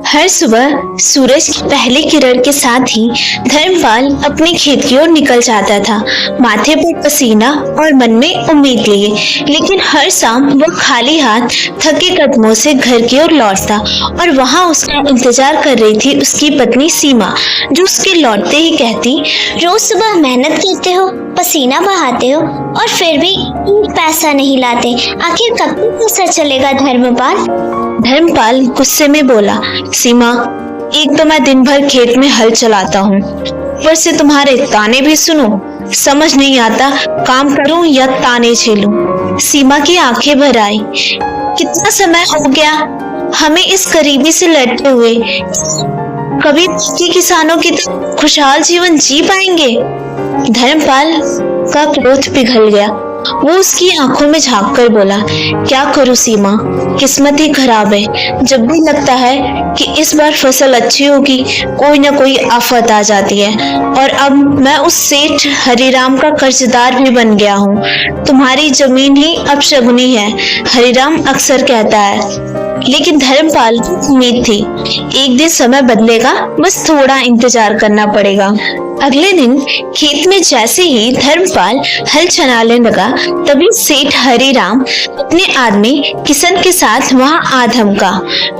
हर सुबह सूरज की पहली किरण के साथ ही धर्मपाल अपने खेत की ओर निकल जाता था, माथे पर पसीना और मन में उम्मीद लिए। लेकिन हर शाम वो खाली हाथ थके कदमों से घर की ओर लौटता और वहां उसका इंतजार कर रही थी उसकी पत्नी सीमा, जो उसके लौटते ही कहती, रोज सुबह मेहनत करते हो, पसीना बहाते हो और फिर भी एक पैसा नहीं लाते। आखिर कब तक ऐसा चलेगा धर्मपाल? धर्मपाल गुस्से में बोला, सीमा, एक तो मैं दिन भर खेत में हल चलाता हूँ, ऊपर से तुम्हारे ताने भी सुनो। समझ नहीं आता काम करूं या ताने झेलूं। सीमा की आंखें भर आई। कितना समय हो गया हमें इस गरीबी से लड़ते हुए। कभी बाकी किसानों की तरह खुशहाल जीवन जी पाएंगे? धर्मपाल का क्रोध पिघल गया। वो उसकी आंखों में झांक कर बोला, क्या करूं सीमा, किस्मत ही खराब है। जब भी लगता है कि इस बार फसल अच्छी होगी, कोई ना कोई आफत आ जाती है। और अब मैं उस सेठ हरिराम का कर्जदार भी बन गया हूँ। तुम्हारी जमीन ही अपशगुनी है, हरिराम अक्सर कहता है। लेकिन धर्मपाल को उम्मीद थी, एक दिन समय बदलेगा, बस थोड़ा इंतजार करना पड़ेगा। अगले दिन खेत में जैसे ही धर्मपाल हल चलाने लगा, तभी सेठ हरिराम अपने आदमी किशन के साथ वहां आ धमका,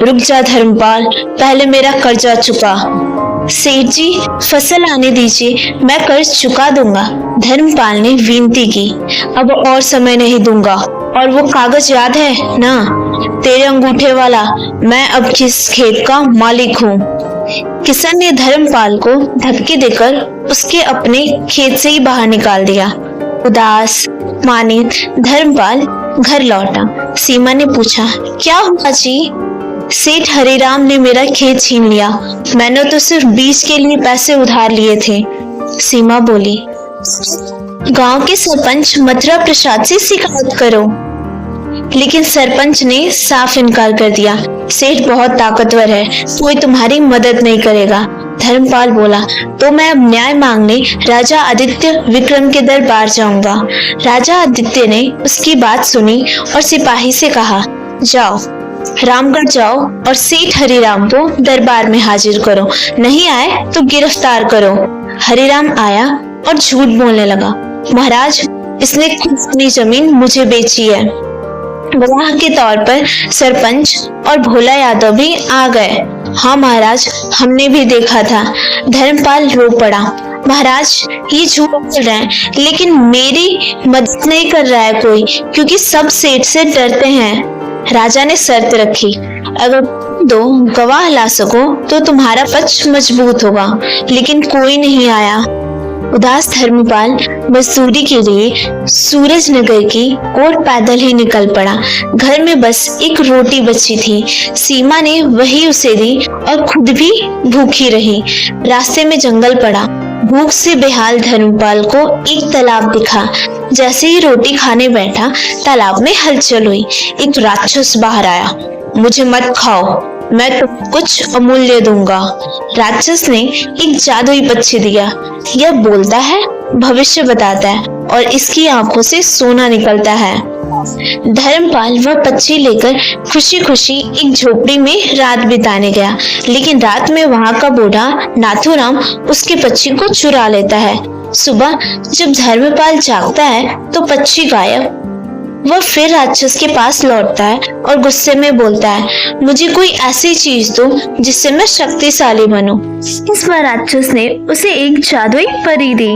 रुक जा धर्मपाल, पहले मेरा कर्जा चुका। सेठ जी, फसल आने दीजिए, मैं कर्ज चुका दूंगा। धर्मपाल ने विनती की, अब और समय नहीं दूंगा। और वो कागज याद है ना, तेरे अंगूठे वाला, मैं अब किस खेत का मालिक हूँ। किशन ने धर्मपाल को धक्के देकर उसके अपने खेत से ही बाहर निकाल दिया। उदास मानित धर्मपाल घर लौटा। सीमा ने पूछा, क्या हुआ जी? सेठ हरिराम ने मेरा खेत छीन लिया। मैंने तो सिर्फ बीज के लिए पैसे उधार लिए थे। सीमा बोली, गांव के सरपंच मथुरा प्रसाद से शिकायत करो। लेकिन सरपंच ने साफ इनकार कर दिया। सेठ बहुत ताकतवर है, कोई तुम्हारी मदद नहीं करेगा। धर्मपाल बोला, तो मैं अब न्याय मांगने राजा आदित्य विक्रम के दरबार जाऊंगा। राजा आदित्य ने उसकी बात सुनी और सिपाही से कहा, जाओ रामगढ़ जाओ और सेठ हरिराम को दरबार में हाजिर करो, नहीं आए तो गिरफ्तार करो। हरिराम आया और झूठ बोलने लगा, महाराज, इसने खुद अपनी जमीन मुझे बेची है। गवाह के तौर पर सरपंच और भोला यादव भी आ गए। हाँ महाराज, हमने भी देखा था। धर्मपाल रो पड़ा, महाराज, ये झूठ बोल रहे हैं, लेकिन मेरी मदद नहीं कर रहा है कोई, क्योंकि सब सेठ से डरते हैं। राजा ने शर्त रखी, अगर दो गवाह ला सको तो तुम्हारा पक्ष मजबूत होगा। लेकिन कोई नहीं आया। उदास धर्मपाल मजदूरी के लिए सूरजनगर की ओर पैदल ही निकल पड़ा। घर में बस एक रोटी बची थी। सीमा ने वही उसे दी और खुद भी भूखी रही। रास्ते में जंगल पड़ा। भूख से बेहाल धर्मपाल को एक तालाब दिखा। जैसे ही रोटी खाने बैठा, तालाब में हलचल हुई। एक राक्षस बाहर आया, मुझे मत खाओ, मैं तुमको कुछ अमूल्य दूंगा। राक्षस ने एक जादुई पक्षी दिया। यह बोलता है, भविष्य बताता है और इसकी आंखों से सोना निकलता है। धर्मपाल वह पक्षी लेकर खुशी खुशी एक झोपड़ी में रात बिताने गया। लेकिन रात में वहां का बूढ़ा नाथूराम उसके पक्षी को चुरा लेता है। सुबह जब धर्मपाल जागता है तो पक्षी गायब। वह फिर राक्षस के पास लौटता है और गुस्से में बोलता है, मुझे कोई ऐसी चीज दो जिससे मैं शक्तिशाली बनूं। इस बार राक्षस ने उसे एक जादुई परी दी।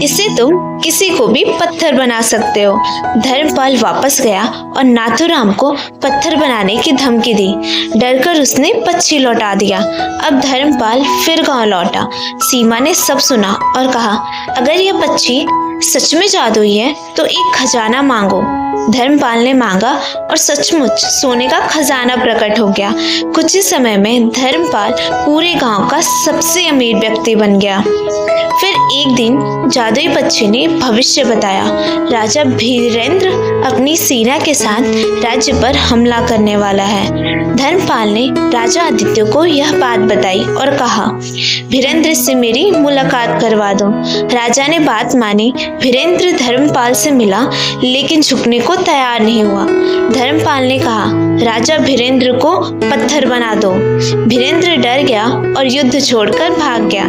इससे तुम किसी को भी पत्थर बना सकते हो। धर्मपाल वापस गया और नाथूराम को पत्थर बनाने की धमकी दी। डरकर उसने पक्षी लौटा दिया। अब धर्मपाल फिर गांव लौटा। सीमा ने सब सुना और कहा, अगर यह पक्षी सच में जादुई है तो एक खजाना मांगो। धर्मपाल ने मांगा और सचमुच सोने का खजाना प्रकट हो गया। कुछ ही समय में धर्मपाल पूरे गांव का सबसे अमीर व्यक्ति बन गया। फिर एक दिन जादुई पक्षी ने भविष्य बताया, राजा वीरेंद्र अपनी सेना के साथ राज्य पर हमला करने वाला है। धर्मपाल ने राजा आदित्य को यह बात बताई और कहा, वीरेंद्र से मेरी मुलाकात करवा दो। राजा ने बात मानी। वीरेंद्र धर्मपाल से मिला लेकिन झुकने को तैयार नहीं हुआ। धर्मपाल ने कहा, राजा वीरेंद्र को पत्थर बना दो। वीरेंद्र डर गया और युद्ध छोड़कर भाग गया।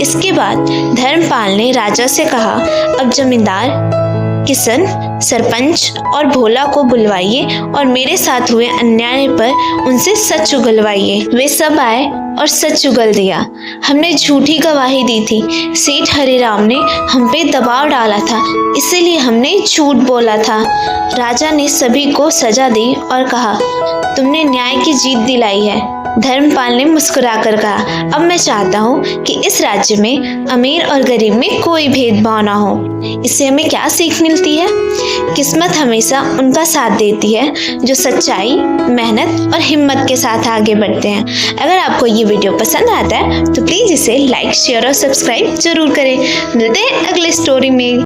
इसके बाद धर्मपाल ने राजा से कहा, अब जमींदार, किशन, सरपंच और भोला को बुलवाइए और मेरे साथ हुए अन्याय पर उनसे सच उगलवाइए। वे सब आए और सच उगल दिया। हमने झूठी गवाही दी थी। सेठ हरिराम ने हम पे दबाव डाला था, इसीलिए हमने झूठ बोला था। राजा ने सभी को सजा दी और कहा, तुमने न्याय की जीत दिलाई है। धर्मपाल ने मुस्कुराकर कहा, अब मैं चाहता हूँ कि इस राज्य में अमीर और गरीब में कोई भेदभाव ना हो। इससे हमें क्या सीख मिलती है? किस्मत हमेशा उनका साथ देती है जो सच्चाई, मेहनत और हिम्मत के साथ आगे बढ़ते हैं। अगर आपको ये वीडियो पसंद आता है तो प्लीज इसे लाइक, शेयर और सब्सक्राइब जरूर करें। मिलते हैं अगले स्टोरी में।